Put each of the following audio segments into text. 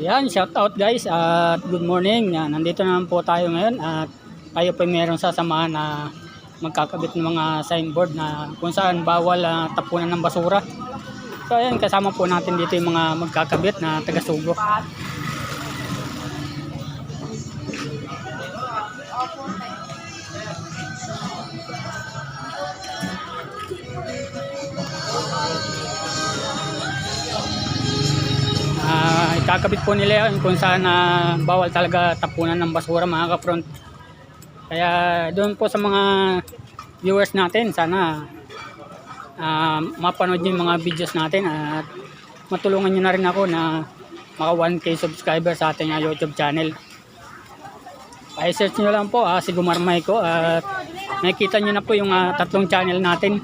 Yan, shout out guys at good morning. Yan, nandito naman po tayo ngayon at tayo po mayroong sasamahan na magkakabit ng mga signboard na kung saan bawal tapunan ng basura. So ayan, kasama po natin dito yung mga magkakabit na taga-Sugo. Ikakabit po nila yun kung saan bawal talaga tapunan ng basura mga ka-front. Kaya doon po sa mga viewers natin, sana mapanood nyo yung mga videos natin at matulungan nyo na rin ako na maka 1K subscriber sa ating YouTube channel. I-search nyo lang po si Gumar Maiko at nakikita nyo na po yung tatlong channel natin.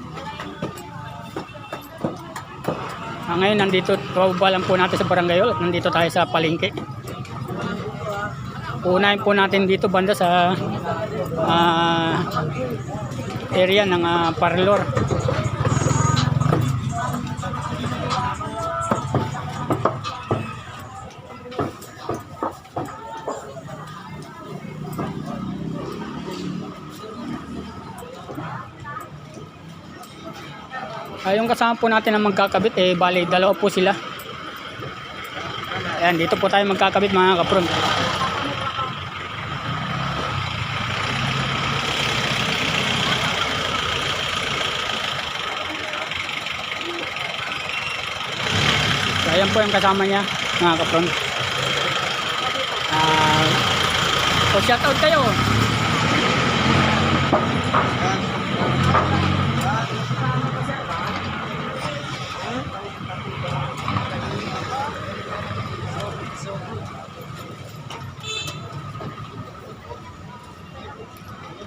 Ngayon nandito, kababalan po natin sa Barangay at nandito tayo sa palengke. Unahin po natin dito banda sa area ng Parlor. Yung kasama po natin na magkakabit bali dalawa po sila. Ayan, dito po tayo magkakabit mga kapron. So, ayan po yung kasama niya mga kapron. So shout out kayo.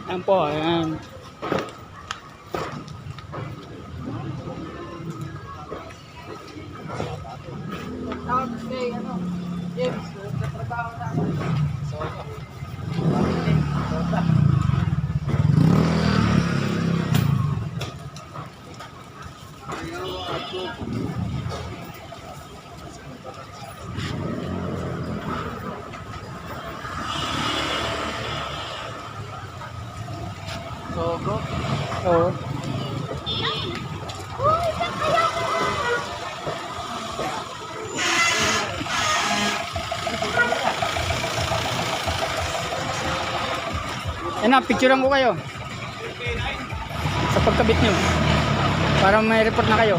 Ayan po, ayan. Sogo? Oo. Yan picturean ko kayo sa pagkabit nyo para may report na kayo.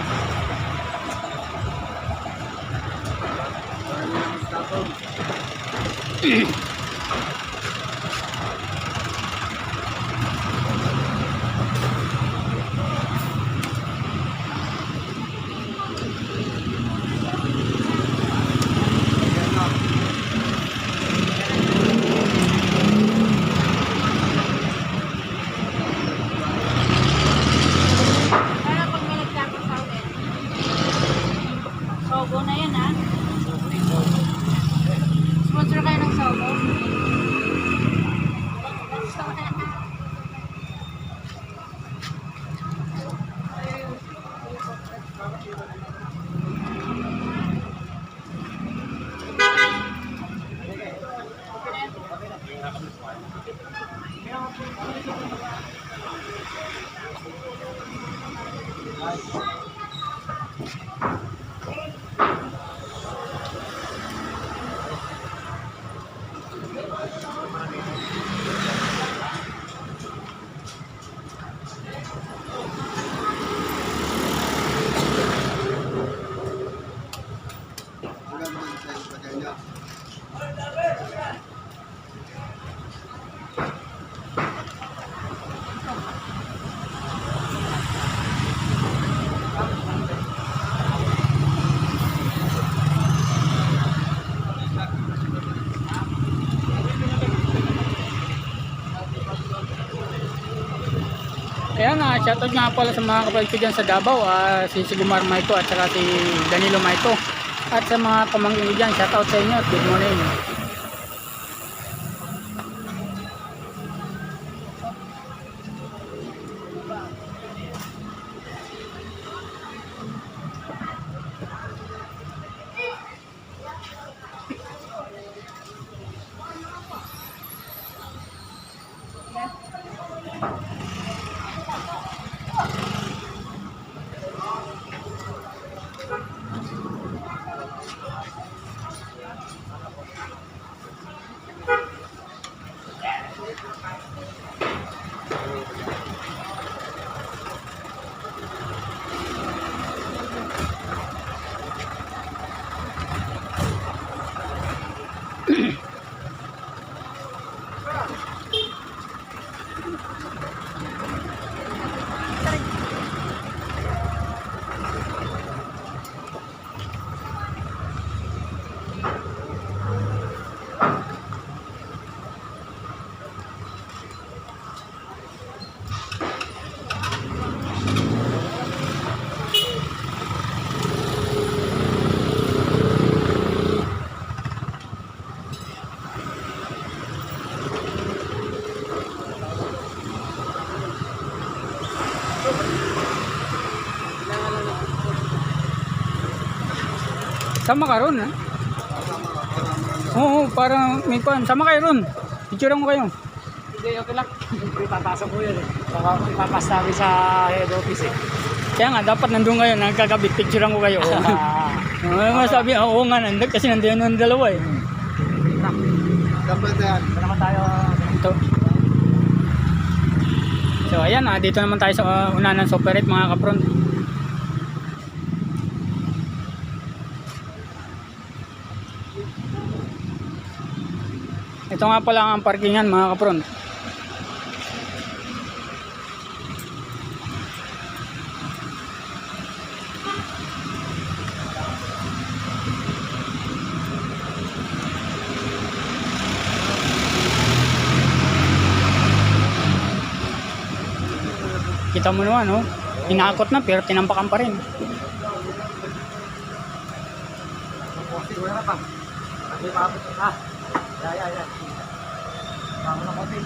Sogo na yan ha. Sponsor kayo ng Sogo. Ayan, shoutout nga pala sa mga kapatid ko dyan sa Davao, si Gumar Maito at saka si Danilo Maito. At sa mga pamangkin ko dyan, shoutout sa inyo at good morning. Sama ka ron, ha? Oo, para may pan. Sama kayo ron. Picturean ko kayo. Hindi, okay lang. Ipapasok ko yun eh. Baka ipapasa namin sa head office eh. Kaya nga, dapat nandun kayo, nagkakabit. Picturean ko kayo. Sabi, oo nga, nandun. Kasi nandun yung dalawa eh. Dapat yan. Ito naman tayo. Ito. So ayan, dito naman tayo sa unahan ng Super 8 mga kapron. Ito nga pala ang parkingan mga kapron. Kita mo naman, no? Inakot na pero tinampakan pa rin. Siguro na pa. Hindi maabot. Yan. Tama na kopi.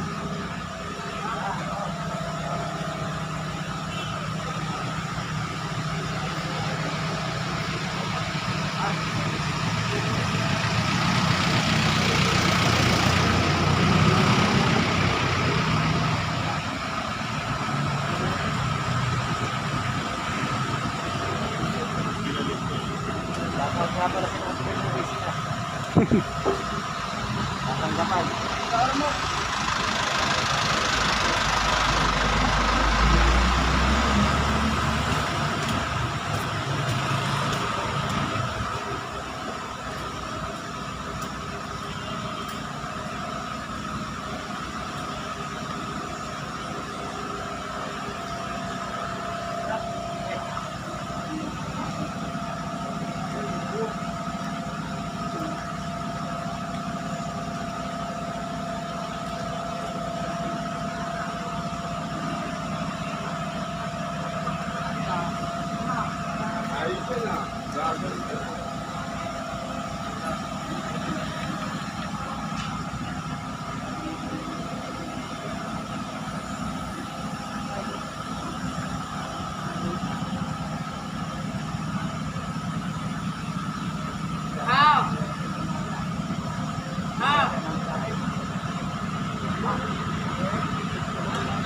Dapat nga pala sinabi ko yung bisita. Tatanggapan.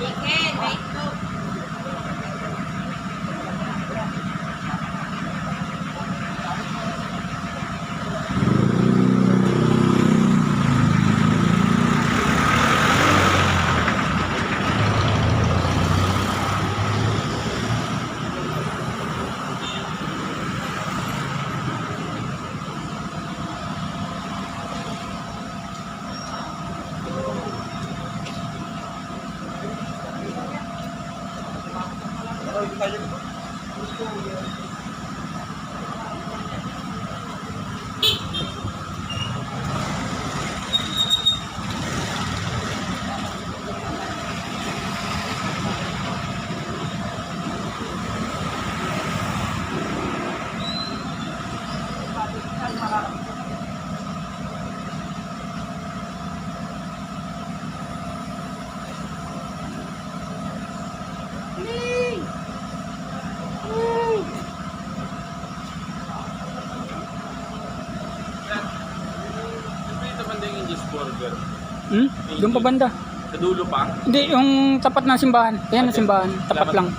Chicken, wait po. Burger. Doon pa banda. Sa dulo pa? Hindi, yung tapat ng simbahan. Ayan ang simbahan. Tapat lang.